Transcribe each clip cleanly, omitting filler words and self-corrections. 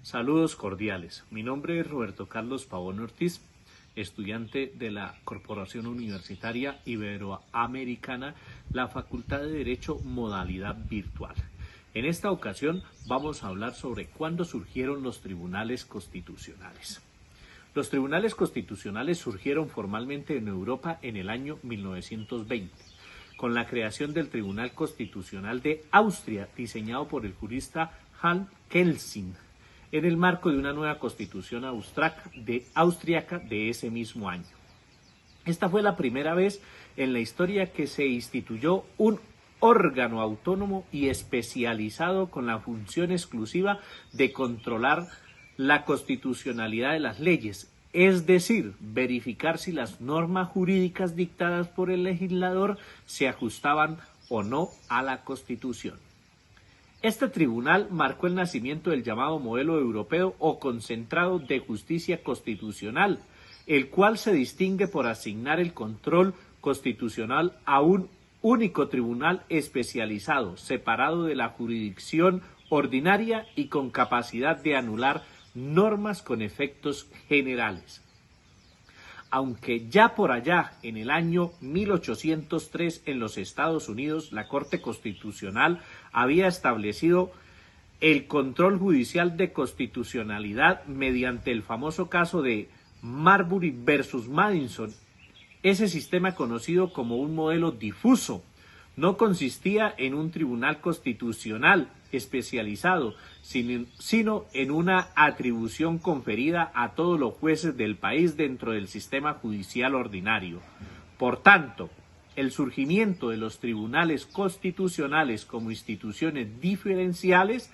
Saludos cordiales. Mi nombre es Roberto Carlos Pavón Ortiz, estudiante de la Corporación Universitaria Iberoamericana, la Facultad de Derecho modalidad virtual. En esta ocasión vamos a hablar sobre cuándo surgieron los tribunales constitucionales. Los tribunales constitucionales surgieron formalmente en Europa en el año 1920, con la creación del Tribunal Constitucional de Austria, diseñado por el jurista Hans Kelsen, en el marco de una nueva constitución austriaca de ese mismo año. Esta fue la primera vez en la historia que se instituyó un órgano autónomo y especializado con la función exclusiva de controlar la constitucionalidad de las leyes, es decir, verificar si las normas jurídicas dictadas por el legislador se ajustaban o no a la Constitución. Este tribunal marcó el nacimiento del llamado modelo europeo o concentrado de justicia constitucional, el cual se distingue por asignar el control constitucional a un único tribunal especializado, separado de la jurisdicción ordinaria y con capacidad de anular normas con efectos generales. Aunque ya por allá, en el año 1803, en los Estados Unidos, la Corte Constitucional había establecido el control judicial de constitucionalidad mediante el famoso caso de Marbury versus Madison. Ese sistema, conocido como un modelo difuso, no consistía en un tribunal constitucional especializado, sino en una atribución conferida a todos los jueces del país dentro del sistema judicial ordinario. Por tanto, el surgimiento de los tribunales constitucionales como instituciones diferenciales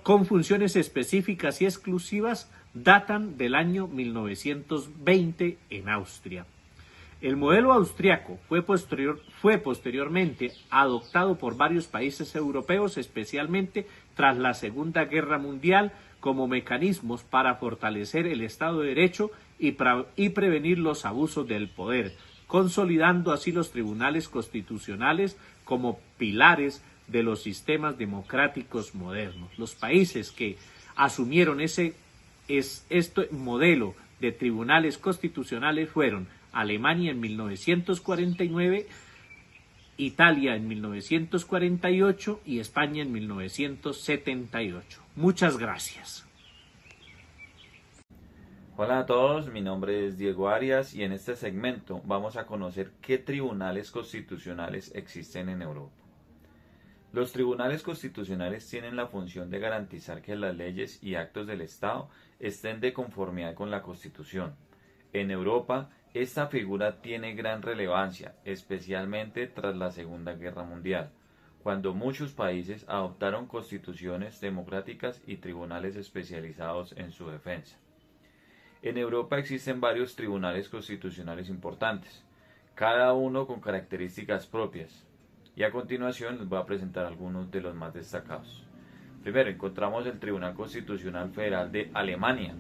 con funciones específicas y exclusivas datan del año 1920 en Austria. El modelo austriaco fue posteriormente adoptado por varios países europeos, especialmente tras la Segunda Guerra Mundial, como mecanismos para fortalecer el Estado de Derecho y prevenir los abusos del poder, consolidando así los tribunales constitucionales como pilares de los sistemas democráticos modernos. Los países que asumieron este modelo de tribunales constitucionales fueron Alemania en 1949, Italia en 1948 y España en 1978. Muchas gracias. Hola a todos, mi nombre es Diego Arias y en este segmento vamos a conocer qué tribunales constitucionales existen en Europa. Los tribunales constitucionales tienen la función de garantizar que las leyes y actos del Estado estén de conformidad con la Constitución. En Europa, esta figura tiene gran relevancia, especialmente tras la Segunda Guerra Mundial, cuando muchos países adoptaron constituciones democráticas y tribunales especializados en su defensa. En Europa existen varios tribunales constitucionales importantes, cada uno con características propias, y a continuación les voy a presentar algunos de los más destacados. Primero encontramos el Tribunal Constitucional Federal de Alemania.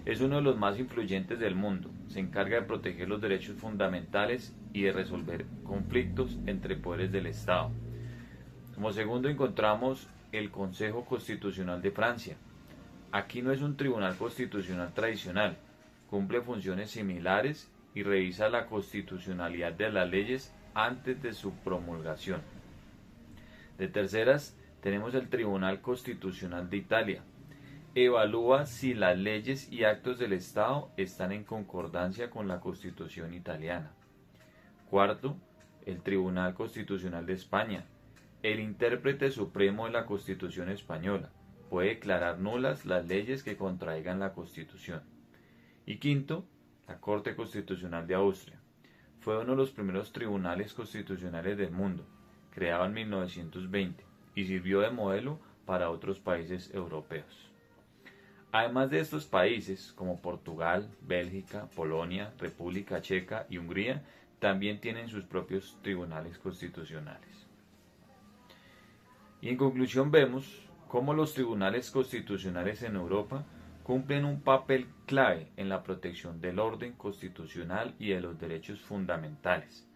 Es uno de los más influyentes del mundo. Se encarga de proteger los derechos fundamentales y de resolver conflictos entre poderes del Estado. Como segundo encontramos el Consejo Constitucional de Francia. Aquí no es un tribunal constitucional tradicional, cumple funciones similares y revisa la constitucionalidad de las leyes antes de su promulgación. De terceras, tenemos el Tribunal Constitucional de Italia. Evalúa si las leyes y actos del Estado están en concordancia con la Constitución italiana. Cuarto, el Tribunal Constitucional de España. El intérprete supremo de la Constitución española puede declarar nulas las leyes que contraigan la Constitución. Y quinto, la Corte Constitucional de Austria. Fue uno de los primeros tribunales constitucionales del mundo, creado en 1920, y sirvió de modelo para otros países europeos. Además de estos países, como Portugal, Bélgica, Polonia, República Checa y Hungría, también tienen sus propios tribunales constitucionales. Y en conclusión vemos cómo los tribunales constitucionales en Europa cumplen un papel clave en la protección del orden constitucional y de los derechos fundamentales.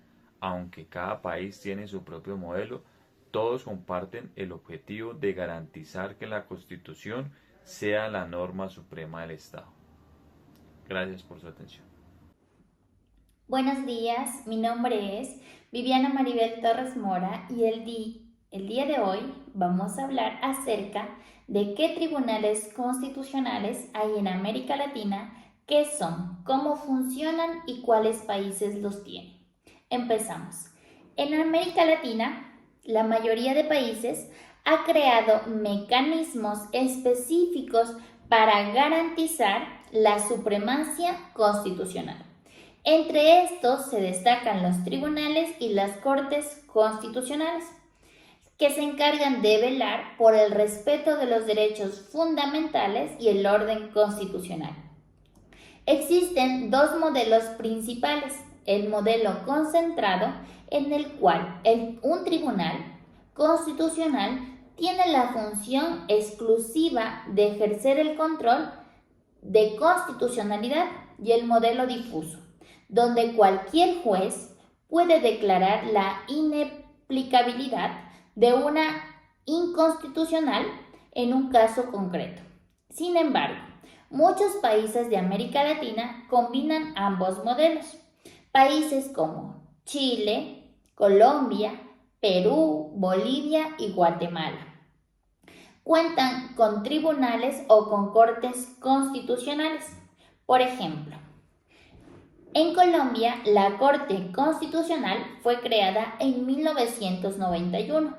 Aunque cada país tiene su propio modelo, todos comparten el objetivo de garantizar que la Constitución sea la norma suprema del Estado. Gracias por su atención. Buenos días, mi nombre es Viviana Maribel Torres Mora y el día de hoy vamos a hablar acerca de qué tribunales constitucionales hay en América Latina, qué son, cómo funcionan y cuáles países los tienen. Empezamos. En América Latina, la mayoría de países ha creado mecanismos específicos para garantizar la supremacía constitucional. Entre estos se destacan los tribunales y las cortes constitucionales, que se encargan de velar por el respeto de los derechos fundamentales y el orden constitucional. Existen dos modelos principales: el modelo concentrado, en el cual un tribunal constitucional tiene la función exclusiva de ejercer el control de constitucionalidad, y el modelo difuso, donde cualquier juez puede declarar la inaplicabilidad de una inconstitucional en un caso concreto. Sin embargo, muchos países de América Latina combinan ambos modelos. Países como Chile, Colombia, Perú, Bolivia y Guatemala cuentan con tribunales o con cortes constitucionales. Por ejemplo, en Colombia, la Corte Constitucional fue creada en 1991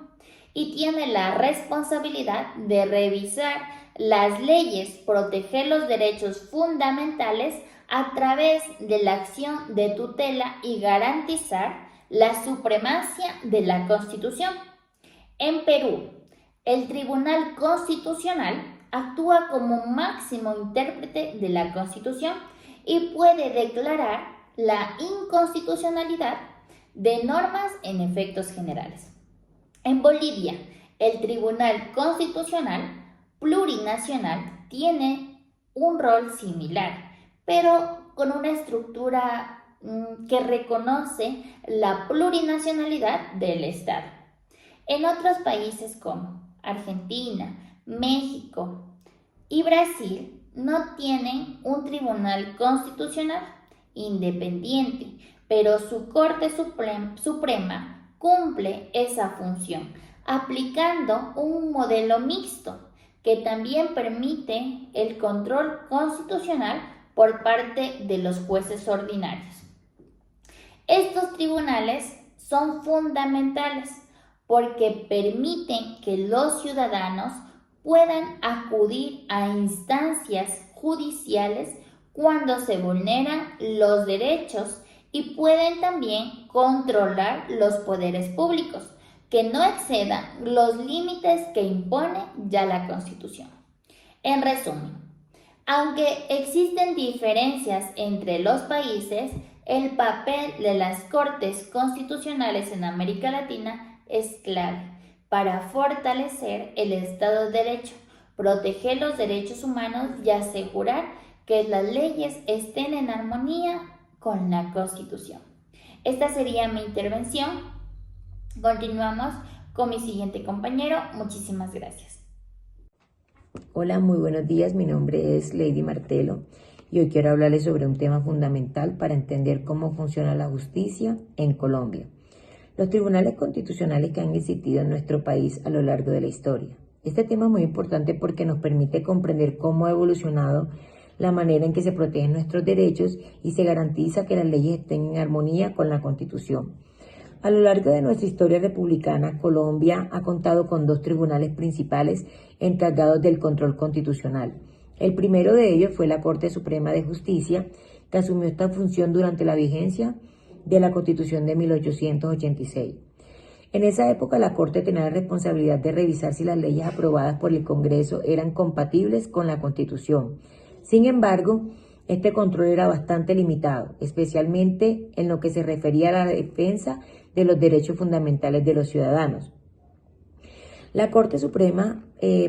y tiene la responsabilidad de revisar las leyes, proteger los derechos fundamentales a través de la acción de tutela y garantizar la supremacía de la Constitución. En Perú, el Tribunal Constitucional actúa como máximo intérprete de la Constitución y puede declarar la inconstitucionalidad de normas en efectos generales. En Bolivia, el Tribunal Constitucional Plurinacional tiene un rol similar, pero con una estructura que reconoce la plurinacionalidad del Estado. En otros países como Argentina, México y Brasil no tienen un tribunal constitucional independiente, pero su Corte Suprema cumple esa función, aplicando un modelo mixto que también permite el control constitucional por parte de los jueces ordinarios. Estos tribunales son fundamentales porque permiten que los ciudadanos puedan acudir a instancias judiciales cuando se vulneran los derechos y pueden también controlar los poderes públicos, que no excedan los límites que impone ya la Constitución. En resumen, aunque existen diferencias entre los países, el papel de las Cortes Constitucionales en América Latina es clave para fortalecer el Estado de Derecho, proteger los derechos humanos y asegurar que las leyes estén en armonía con la Constitución. Esta sería mi intervención. Continuamos con mi siguiente compañero. Muchísimas gracias. Hola, muy buenos días. Mi nombre es Lady Martelo y hoy quiero hablarles sobre un tema fundamental para entender cómo funciona la justicia en Colombia: los tribunales constitucionales que han existido en nuestro país a lo largo de la historia. Este tema es muy importante porque nos permite comprender cómo ha evolucionado la manera en que se protegen nuestros derechos y se garantiza que las leyes estén en armonía con la Constitución. A lo largo de nuestra historia republicana, Colombia ha contado con dos tribunales principales encargados del control constitucional. El primero de ellos fue la Corte Suprema de Justicia, que asumió esta función durante la vigencia de la Constitución de 1886. En esa época, la Corte tenía la responsabilidad de revisar si las leyes aprobadas por el Congreso eran compatibles con la Constitución. Sin embargo, este control era bastante limitado, especialmente en lo que se refería a la defensa de los derechos fundamentales de los ciudadanos. La Corte Suprema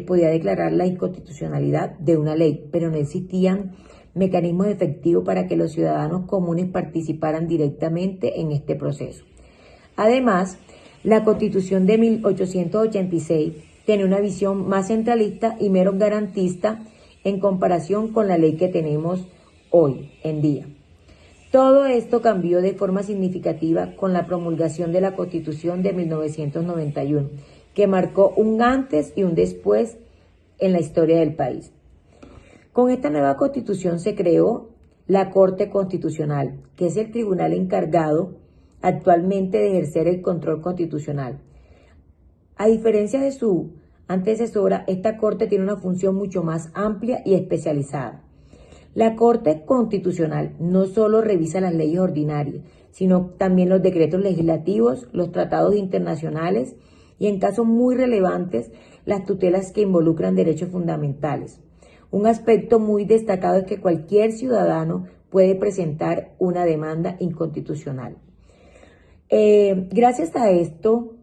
podía declarar la inconstitucionalidad de una ley, pero no existían mecanismos efectivos para que los ciudadanos comunes participaran directamente en este proceso. Además, la Constitución de 1886 tenía una visión más centralista y menos garantista en comparación con la ley que tenemos hoy en día. Todo esto cambió de forma significativa con la promulgación de la Constitución de 1991, que marcó un antes y un después en la historia del país. Con esta nueva Constitución se creó la Corte Constitucional, que es el tribunal encargado actualmente de ejercer el control constitucional. A diferencia de su antecesora, esta Corte tiene una función mucho más amplia y especializada. La Corte Constitucional no solo revisa las leyes ordinarias, sino también los decretos legislativos, los tratados internacionales y, en casos muy relevantes, las tutelas que involucran derechos fundamentales. Un aspecto muy destacado es que cualquier ciudadano puede presentar una demanda inconstitucional. Gracias a esto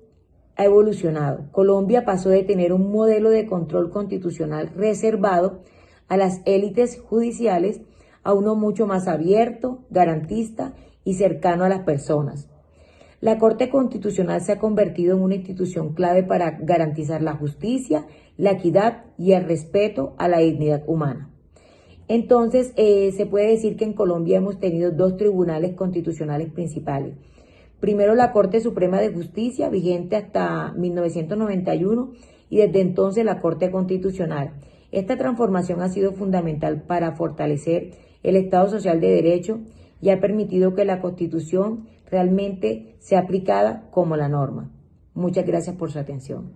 ha evolucionado. Colombia pasó de tener un modelo de control constitucional reservado a las élites judiciales a uno mucho más abierto, garantista y cercano a las personas. La Corte Constitucional se ha convertido en una institución clave para garantizar la justicia, la equidad y el respeto a la dignidad humana. Entonces, se puede decir que en Colombia hemos tenido dos tribunales constitucionales principales. Primero, la Corte Suprema de Justicia, vigente hasta 1991, y desde entonces la Corte Constitucional. Esta transformación ha sido fundamental para fortalecer el Estado Social de Derecho y ha permitido que la Constitución realmente sea aplicada como la norma. Muchas gracias por su atención.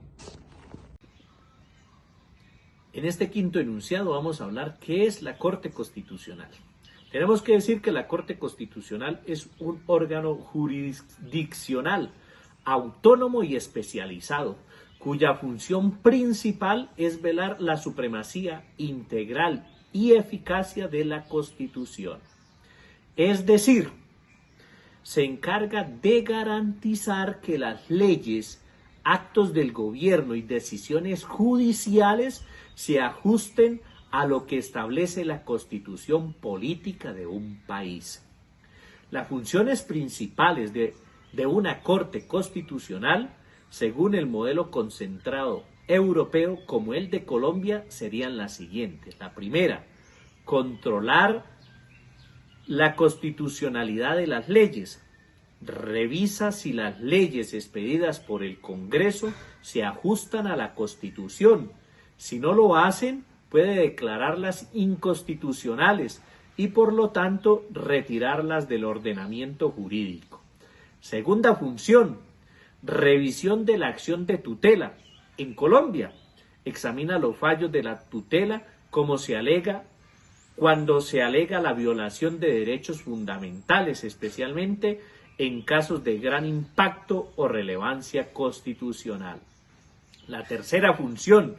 En este quinto enunciado vamos a hablar qué es la Corte Constitucional. Tenemos que decir que la Corte Constitucional es un órgano jurisdiccional, autónomo y especializado, cuya función principal es velar la supremacía integral y eficacia de la Constitución. Es decir, se encarga de garantizar que las leyes, actos del gobierno y decisiones judiciales se ajusten a lo que establece la Constitución política de un país. Las funciones principales de una Corte Constitucional, según el modelo concentrado europeo como el de Colombia, serían las siguientes. La primera, controlar la constitucionalidad de las leyes. Revisa si las leyes expedidas por el Congreso se ajustan a la Constitución. Si no lo hacen, puede declararlas inconstitucionales y por lo tanto retirarlas del ordenamiento jurídico. Segunda función, revisión de la acción de tutela. En Colombia, examina los fallos de la tutela cuando se alega la violación de derechos fundamentales, especialmente en casos de gran impacto o relevancia constitucional. La tercera función,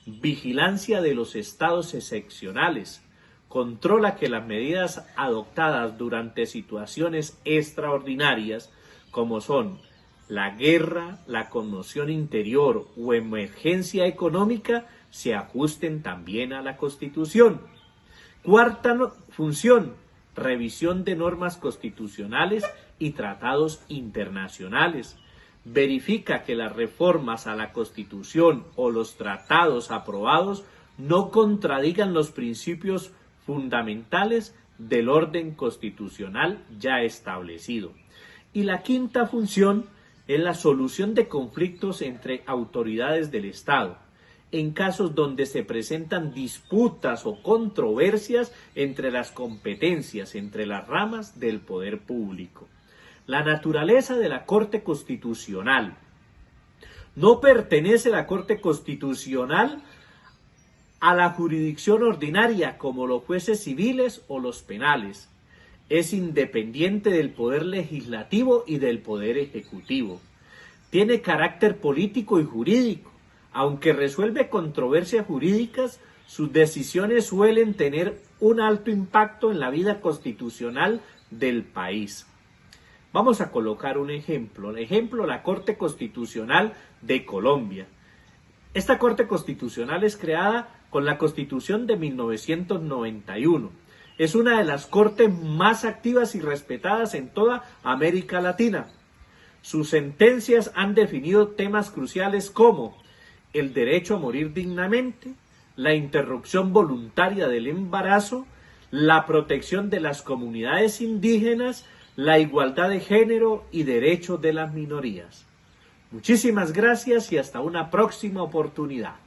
vigilancia de los estados excepcionales. Controla que las medidas adoptadas durante situaciones extraordinarias, como son la guerra, la conmoción interior o emergencia económica, se ajusten también a la Constitución. Cuarta función, revisión de normas constitucionales y tratados internacionales. Verifica que las reformas a la Constitución o los tratados aprobados no contradigan los principios fundamentales del orden constitucional ya establecido. Y la quinta función es la solución de conflictos entre autoridades del Estado, en casos donde se presentan disputas o controversias entre las competencias, entre las ramas del poder público. La naturaleza de la Corte Constitucional. No pertenece la Corte Constitucional a la jurisdicción ordinaria como los jueces civiles o los penales. Es independiente del poder legislativo y del poder ejecutivo. Tiene carácter político y jurídico. Aunque resuelve controversias jurídicas, sus decisiones suelen tener un alto impacto en la vida constitucional del país. Vamos a colocar un ejemplo. El ejemplo, la Corte Constitucional de Colombia. Esta Corte Constitucional es creada con la Constitución de 1991. Es una de las cortes más activas y respetadas en toda América Latina. Sus sentencias han definido temas cruciales como el derecho a morir dignamente, la interrupción voluntaria del embarazo, la protección de las comunidades indígenas, la igualdad de género y derechos de las minorías. Muchísimas gracias y hasta una próxima oportunidad.